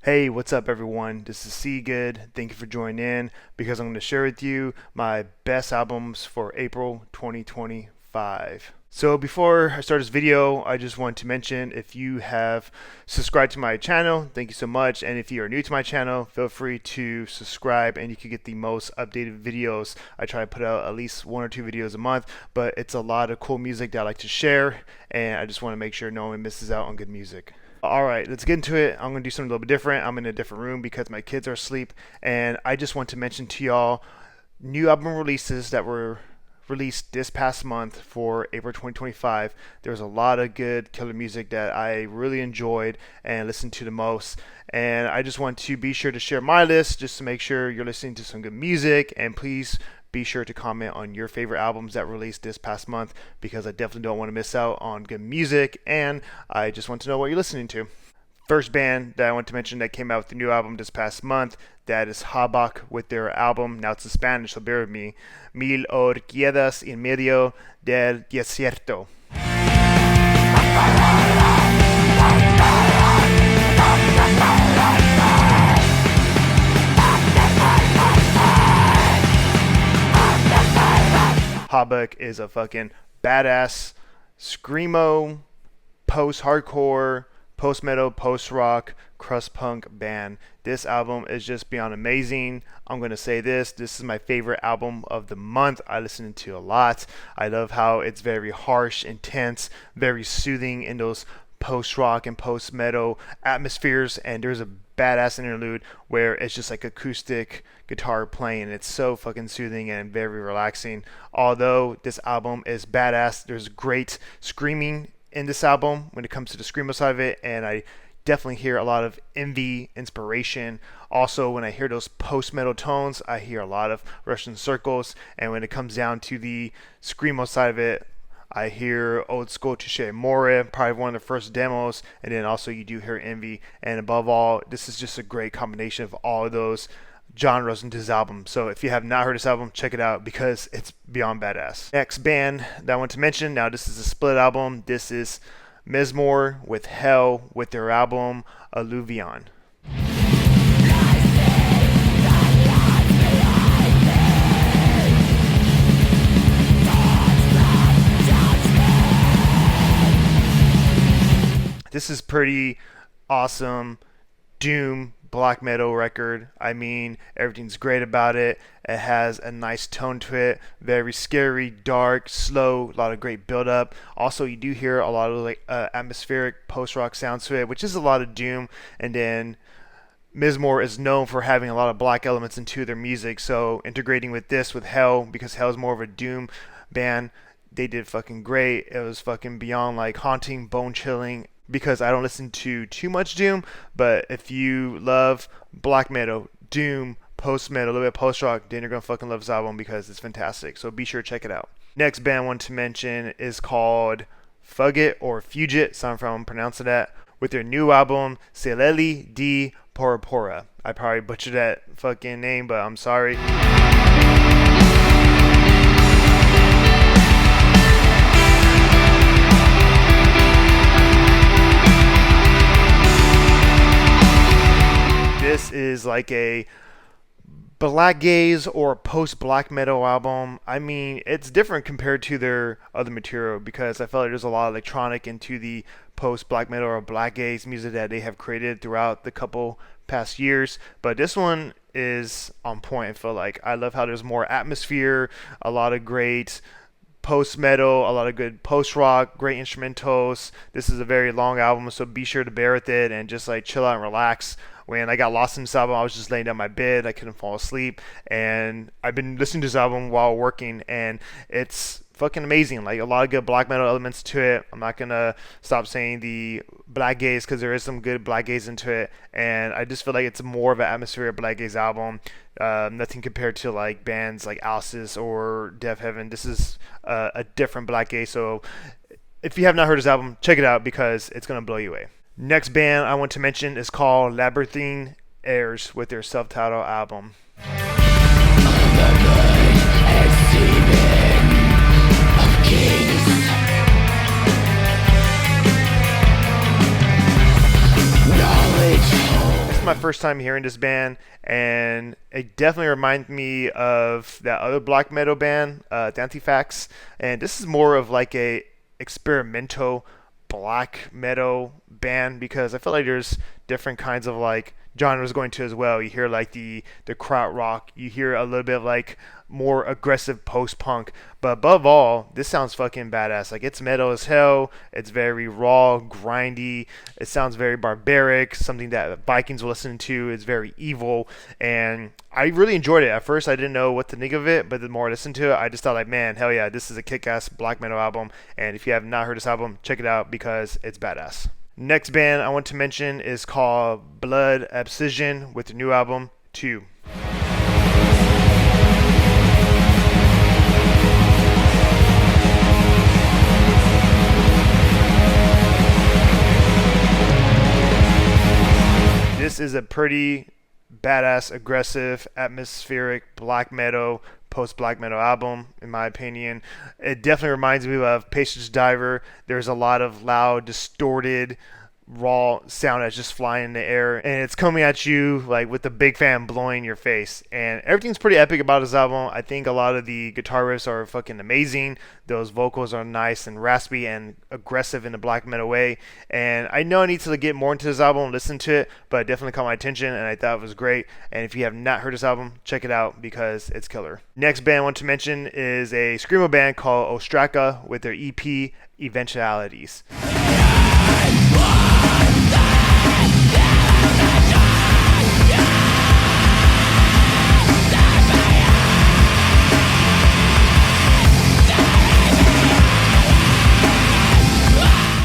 Hey, what's up, everyone? This is C Good. Thank you for joining in because I'm going to share with you my best albums for April 2025. So before I start this video, I just want to mention if you have subscribed to my channel, thank you so much. And if you are new to my channel, feel free to subscribe and you can get the most updated videos. I try to put out at least 1 or 2 videos a month, but it's a lot of cool music that I like to share, and I just want to make sure no one misses out on good music. Alright, let's get into it. I'm going to do something a little bit different. I'm in a different room because my kids are asleep, and I just want to mention to y'all new album releases that were released this past month for April 2025. There was a lot of good killer music that I really enjoyed and listened to the most, and I just want to be sure to share my list just to make sure you're listening to some good music. And please be sure to comment on your favorite albums that released this past month because I definitely don't want to miss out on good music, and I just want to know what you're listening to. First band that I want to mention that came out with a new album this past month, that is Habak with their album, now it's in Spanish, so bear with me, Mil Orquídeas en Medio del Desierto. Habak is a fucking badass screamo, post-hardcore, post-metal, post-rock, crust punk band. This album is just beyond amazing. I'm going to say this is my favorite album of the month. I listen to a lot. I love how it's very harsh, intense, very soothing in those post-rock and post-metal atmospheres, and there's a badass interlude where it's just like acoustic guitar playing. It's so fucking soothing and very relaxing. Although this album is badass, there's great screaming in this album when it comes to the screamo side of it, and I definitely hear a lot of envy inspiration. Also, when I hear those post-metal tones, I hear a lot of Russian circles, and when it comes down to the screamo side of it, I hear old school Touche More, probably one of the first demos, and then also you do hear envy, and above all, this is just a great combination of all of those genres into this album. So if you have not heard this album, check it out because it's beyond badass. Next band that I want to mention, now this is a split album. This is Mizmor with Hell with their album Alluvion. This is pretty awesome doom black metal record. I mean, everything's great about it. It has a nice tone to it, very scary, dark, slow, a lot of great build up. Also, you do hear a lot of like atmospheric post-rock sounds to it, which is a lot of doom. And then Mizmor is known for having a lot of black elements into their music, so integrating with this with Hell, because Hell is more of a doom band, they did fucking great. It was fucking beyond like haunting, bone chilling, because I don't listen to too much doom, but if you love black metal, doom, post-metal, a little bit post-rock, then you're going to fucking love this album because it's fantastic. So be sure to check it out. Next band I want to mention is called Fugit or Fugit, sorry if I'm pronouncing that, with their new album, Celeli di Porpora. I probably butchered that fucking name, but I'm sorry. This is like a black gaze or post black metal album. I mean, it's different compared to their other material because I felt like there's a lot of electronic into the post black metal or black gaze music that they have created throughout the couple past years. But this one is on point. I feel like I love how there's more atmosphere, a lot of great post-metal, a lot of good post-rock, great instrumentals. This is a very long album, so be sure to bear with it and just like chill out and relax. When I got lost in this album, I was just laying down my bed, I couldn't fall asleep, and I've been listening to this album while working, and it's fucking amazing. Like a lot of good black metal elements to it. I'm not gonna stop saying the black gaze because there is some good black gaze into it, and I just feel like it's more of an atmospheric black gaze album. Nothing compared to like bands like Alcis or Death Heaven. This is a different black gaze. So if you have not heard this album, check it out because it's gonna blow you away. Next band I want to mention is called Labyrinthine Heirs with their self-titled album. my first time hearing this band, and it definitely reminds me of that other black metal band, Antifax. And this is more of like a experimental black metal band, because I feel like there's different kinds of like genres going to as well. You hear like the krautrock, you hear a little bit of like more aggressive post-punk, but above all, this sounds fucking badass. Like, it's metal as hell, it's very raw, grindy, it sounds very barbaric, something that Vikings will listen to. It's very evil, and I really enjoyed it. At first I didn't know what to think of it, but the more I listened to it, I just thought like, man, hell yeah, this is a kick-ass black metal album. And if you have not heard this album, check it out because it's badass. Next band I want to mention is called Blood Abscission with the new album 2. This is a pretty badass, aggressive, atmospheric black metal, post-black metal album, in my opinion. It definitely reminds me of Patience Diver. There's a lot of loud, distorted, raw sound that's just flying in the air, and it's coming at you like with the big fan blowing in your face, and everything's pretty epic about this album. I think a lot of the guitar riffs are fucking amazing. Those vocals are nice and raspy and aggressive in a black metal way, and I know I need to get more into this album and listen to it, but it definitely caught my attention and I thought it was great. And if you have not heard this album, check it out because it's killer. Next band I want to mention is a screamo band called Ostraca with their EP Eventualities.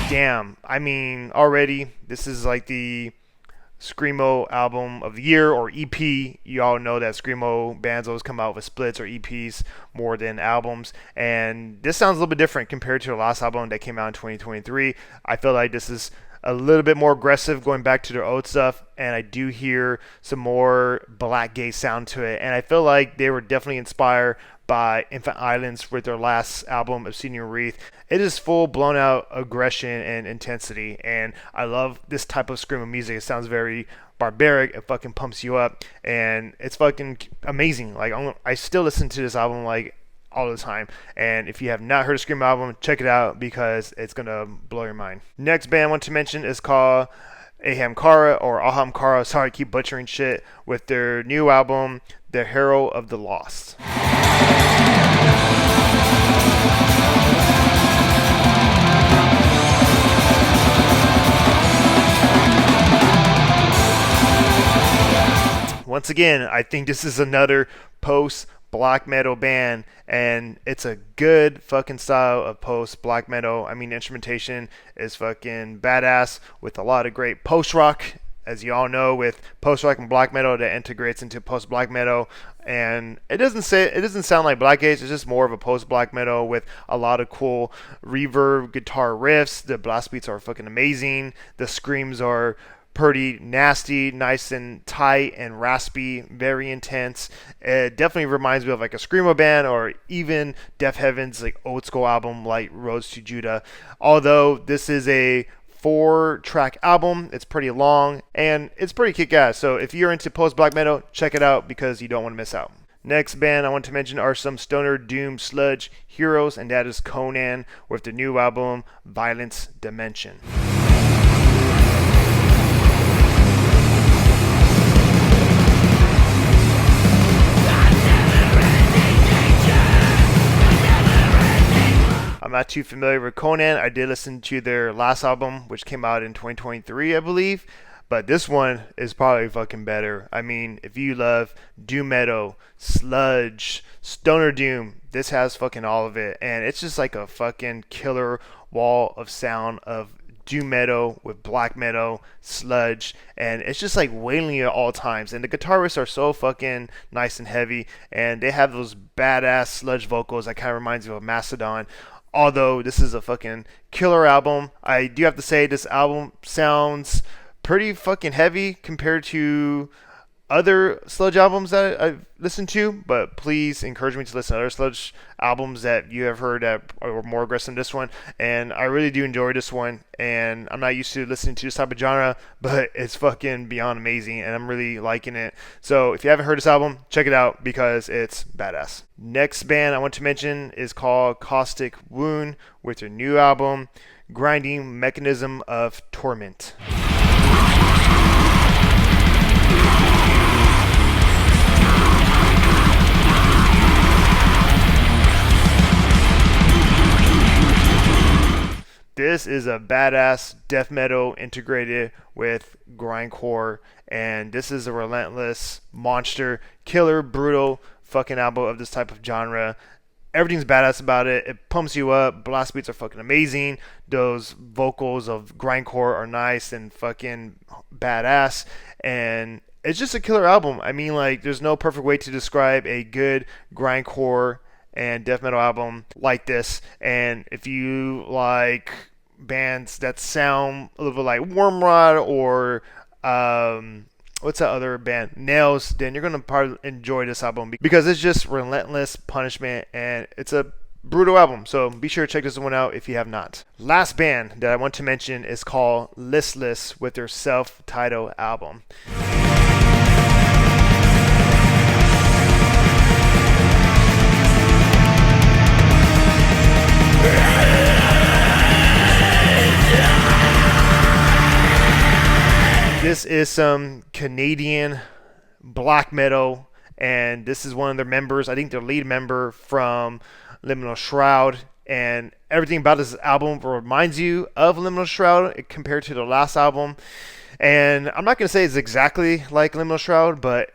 Damn, I mean, already this is like the screamo album of the year, or EP. You all know that screamo bands always come out with splits or EPs more than albums, and this sounds a little bit different compared to the last album that came out in 2023. I feel like this is a little bit more aggressive, going back to their old stuff, and I do hear some more black gay sound to it, and I feel like they were definitely inspired by Infant Islands with their last album, Obsidian Wreath. It is full blown out aggression and intensity, and I love this type of screamo music. It sounds very barbaric, it fucking pumps you up, and it's fucking amazing. Like, I still listen to this album like all the time, and if you have not heard a screamo album, check it out because it's gonna blow your mind. Next band I want to mention is called Ahamkara, or Ahamkara, sorry I keep butchering shit, with their new album The Hero of the Lost. Once again, I think this is another post black metal band, and it's a good fucking style of post black metal. I mean, the instrumentation is fucking badass with a lot of great post rock, as you all know, with post rock and black metal that integrates into post black metal. And it doesn't sound like black gaze, it's just more of a post black metal with a lot of cool reverb guitar riffs. The blast beats are fucking amazing. The screams are pretty nasty, nice and tight and raspy, very intense. It definitely reminds me of like a screamo band, or even Deaf Heaven's like old school album like Roads to Judah. Although this is a 4-track album, it's pretty long and it's pretty kick-ass. So if you're into post black metal, check it out because you don't want to miss out. Next band I want to mention are some stoner doom sludge heroes, and that is Conan with the new album Violence Dimension. I'm not too familiar with Conan. I did listen to their last album, which came out in 2023, I believe. But this one is probably fucking better. I mean, if you love doom metal, sludge, stoner doom, this has fucking all of it. And it's just like a fucking killer wall of sound of doom metal with black metal, sludge, and it's just like wailing at all times. And the guitar riffs are so fucking nice and heavy, and they have those badass sludge vocals that kind of reminds you of Mastodon. Although this is a fucking killer album, I do have to say this album sounds pretty fucking heavy compared to other sludge albums that I've listened to, but please encourage me to listen to other sludge albums that you have heard that are more aggressive than this one. And I really do enjoy this one, and I'm not used to listening to this type of genre, but it's fucking beyond amazing, and I'm really liking it. So if you haven't heard this album, check it out because it's badass. Next band I want to mention is called Caustic Wound with their new album, Grinding Mechanism of Torment. This is a badass death metal integrated with grindcore, and this is a relentless monster, killer, brutal fucking album of this type of genre. Everything's badass about it. It pumps you up. Blast beats are fucking amazing. Those vocals of grindcore are nice and fucking badass, and it's just a killer album. I mean, like, there's no perfect way to describe a good grindcore and death metal album like this. And if you like bands that sound a little bit like Wormrod or what's that other band, Nails, then you're gonna probably enjoy this album because it's just relentless punishment and it's a brutal album. So be sure to check this one out if you have not. Last band that I want to mention is called Listless with their self-titled album. This is some Canadian black metal, and this is one of their members, I think their lead member from Liminal Shroud, and everything about this album reminds you of Liminal Shroud compared to the last album. And I'm not going to say it's exactly like Liminal Shroud, but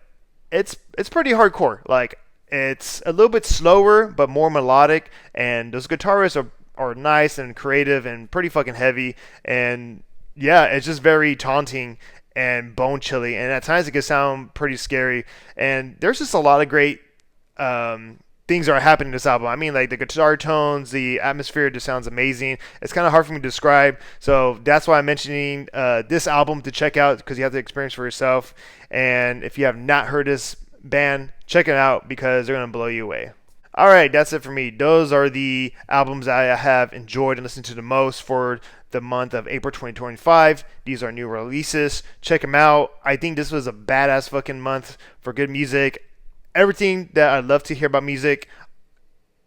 it's pretty hardcore. Like, it's a little bit slower but more melodic, and those guitarists are nice and creative and pretty fucking heavy, and yeah, it's just very taunting and bone chilly, and at times it can sound pretty scary. And there's just a lot of great things that are happening in this album. I mean, like the guitar tones, the atmosphere just sounds amazing. It's kind of hard for me to describe, so that's why I'm mentioning this album to check out, because you have to experience for yourself. And if you have not heard this band, check it out because they're gonna blow you away. Alright, that's it for me. Those are the albums I have enjoyed and listened to the most for the month of April 2025. These are new releases. Check them out. I think this was a badass fucking month for good music. Everything that I love to hear about music,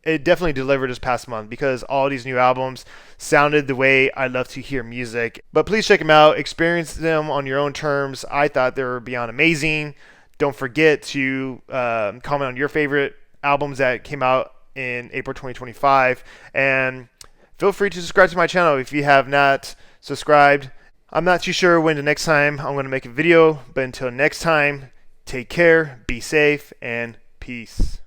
it definitely delivered this past month because all these new albums sounded the way I love to hear music. But please check them out. Experience them on your own terms. I thought they were beyond amazing. Don't forget to comment on your favorite albums that came out in April 2025, and feel free to subscribe to my channel if you have not subscribed. I'm not too sure when the next time I'm going to make a video, but until next time, take care, be safe, and peace.